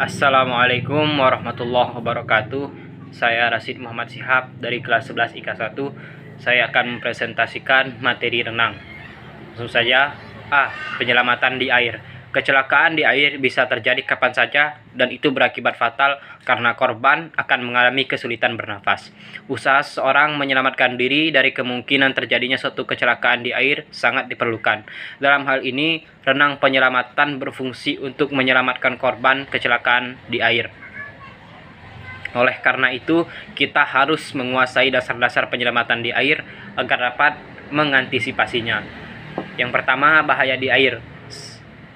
Assalamualaikum warahmatullahi wabarakatuh. Saya Rasid Muhammad Shihab dari kelas 11 IK 1. Saya akan mempresentasikan materi renang. Langsung saja. A. Penyelamatan di air. Kecelakaan di air bisa terjadi kapan saja dan itu berakibat fatal karena korban akan mengalami kesulitan bernafas. Usaha seseorang menyelamatkan diri dari kemungkinan terjadinya suatu kecelakaan di air sangat diperlukan. Dalam hal ini, renang penyelamatan berfungsi untuk menyelamatkan korban kecelakaan di air. Oleh karena itu, kita harus menguasai dasar-dasar penyelamatan di air agar dapat mengantisipasinya. Yang pertama, bahaya di air.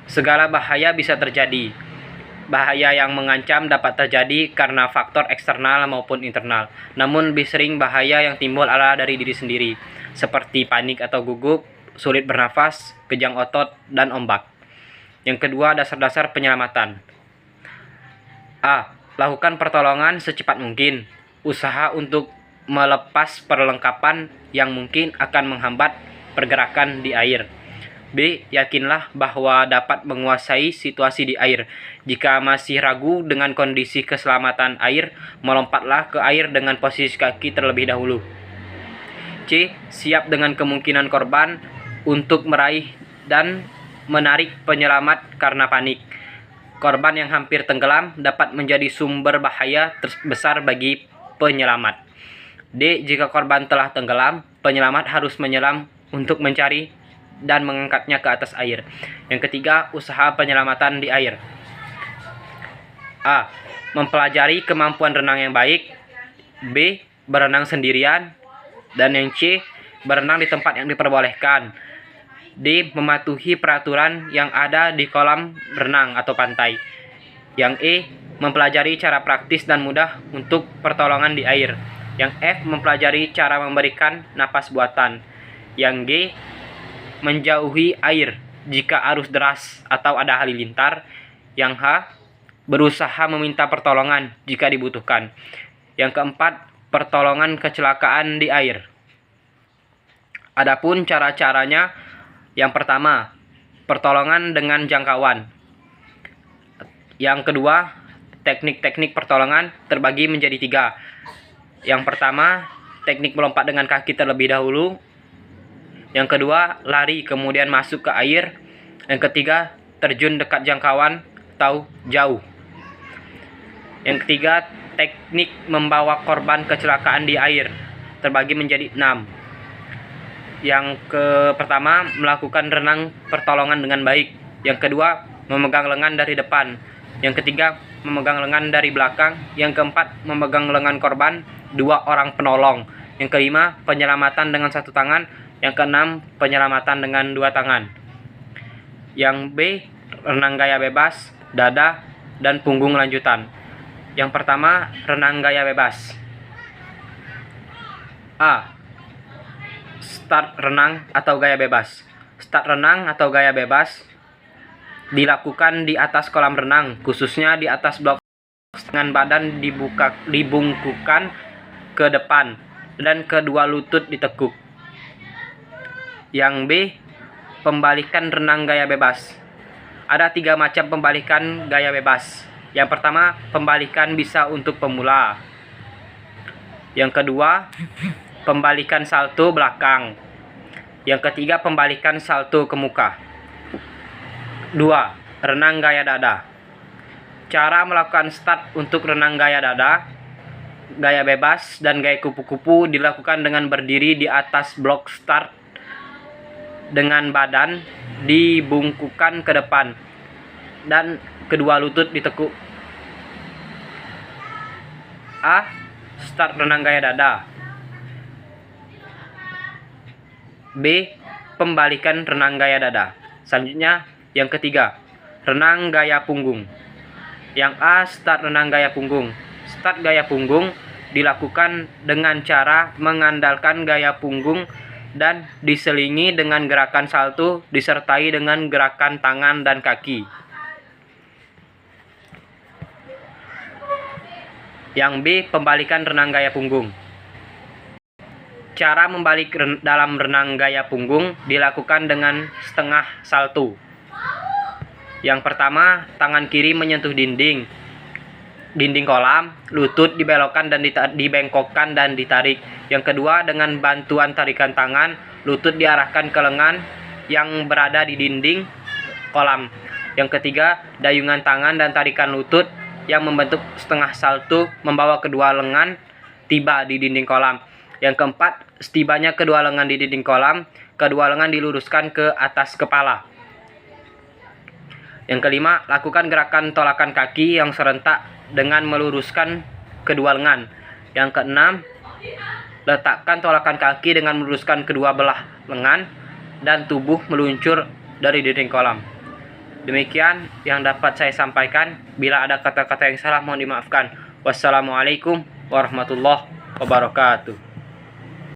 Segala bahaya bisa terjadi. Bahaya yang mengancam dapat terjadi karena faktor eksternal maupun internal. Namun lebih sering bahaya yang timbul adalah dari diri sendiri, seperti panik atau gugup, sulit bernafas, kejang otot, dan ombak. Yang kedua, dasar-dasar penyelamatan. A. Lakukan pertolongan secepat mungkin. Usaha untuk melepas perlengkapan yang mungkin akan menghambat pergerakan di air. B. Yakinlah bahwa dapat menguasai situasi di air. Jika masih ragu dengan kondisi keselamatan air, melompatlah ke air dengan posisi kaki terlebih dahulu. C. Siap dengan kemungkinan korban untuk meraih dan menarik penyelamat karena panik. Korban yang hampir tenggelam dapat menjadi sumber bahaya terbesar bagi penyelamat. D. Jika korban telah tenggelam, penyelamat harus menyelam untuk mencari dan mengangkatnya ke atas air. Yang ketiga, usaha penyelamatan di air. A. Mempelajari kemampuan renang yang baik. B. Berenang sendirian. Dan yang C. Berenang di tempat yang diperbolehkan. D. Mematuhi peraturan yang ada di kolam renang atau pantai. Yang E. Mempelajari cara praktis dan mudah untuk pertolongan di air. Yang F. Mempelajari cara memberikan napas buatan. Yang G. Menjauhi air jika arus deras atau ada halilintar. Yang H. Berusaha meminta pertolongan jika dibutuhkan. Yang keempat, pertolongan kecelakaan di air. Adapun cara-caranya, yang pertama, pertolongan dengan jangkauan. Yang kedua, teknik-teknik pertolongan terbagi menjadi 3. Yang pertama, teknik melompat dengan kaki terlebih dahulu. Yang kedua, lari kemudian masuk ke air. Yang ketiga, terjun dekat jangkauan atau jauh. Yang ketiga, teknik membawa korban kecelakaan di air terbagi menjadi 6. Yang pertama, melakukan renang pertolongan dengan baik. Yang kedua, memegang lengan dari depan. Yang ketiga, memegang lengan dari belakang. Yang keempat, memegang lengan korban 2 orang penolong. Yang kelima, penyelamatan dengan 1 tangan. Yang keenam, penyelamatan dengan 2 tangan. Yang B, renang gaya bebas, dada, dan punggung lanjutan. Yang pertama, renang gaya bebas. A. Start renang atau gaya bebas. Start renang atau gaya bebas dilakukan di atas kolam renang, khususnya di atas blok dengan badan dibungkukkan ke depan dan kedua lutut ditekuk. Yang B, pembalikan renang gaya bebas. Ada 3 macam pembalikan gaya bebas. Yang pertama, pembalikan bisa untuk pemula. Yang kedua, pembalikan salto belakang. Yang ketiga, pembalikan salto ke muka. 2. Renang gaya dada. Cara melakukan start untuk renang gaya dada, gaya bebas, dan gaya kupu-kupu dilakukan dengan berdiri di atas blok start dengan badan dibungkukkan ke depan dan kedua lutut ditekuk. A. Start renang gaya dada. B. Pembalikan renang gaya dada. Selanjutnya, yang ketiga, renang gaya punggung. Yang A. Start renang gaya punggung. Start gaya punggung dilakukan dengan cara mengandalkan gaya punggung dan diselingi dengan gerakan salto disertai dengan gerakan tangan dan kaki. Yang B. Pembalikan renang gaya punggung. Cara membalik dalam renang gaya punggung dilakukan dengan setengah salto. Yang pertama, tangan kiri menyentuh dinding. dinding kolam, lutut dibelokkan dan dibengkokkan dan ditarik. Yang kedua, dengan bantuan tarikan tangan, lutut diarahkan ke lengan yang berada di dinding kolam. Yang ketiga, dayungan tangan dan tarikan lutut yang membentuk setengah salto membawa kedua lengan tiba di dinding kolam. Yang keempat, setibanya kedua lengan di dinding kolam, kedua lengan diluruskan ke atas kepala. Yang kelima, lakukan gerakan tolakan kaki yang serentak dengan meluruskan kedua lengan. Yang keenam, letakkan tolakan kaki dengan meluruskan kedua belah lengan dan tubuh meluncur dari dinding kolam. Demikian yang dapat saya sampaikan. Bila ada kata-kata yang salah mohon dimaafkan. Wassalamualaikum warahmatullahi wabarakatuh.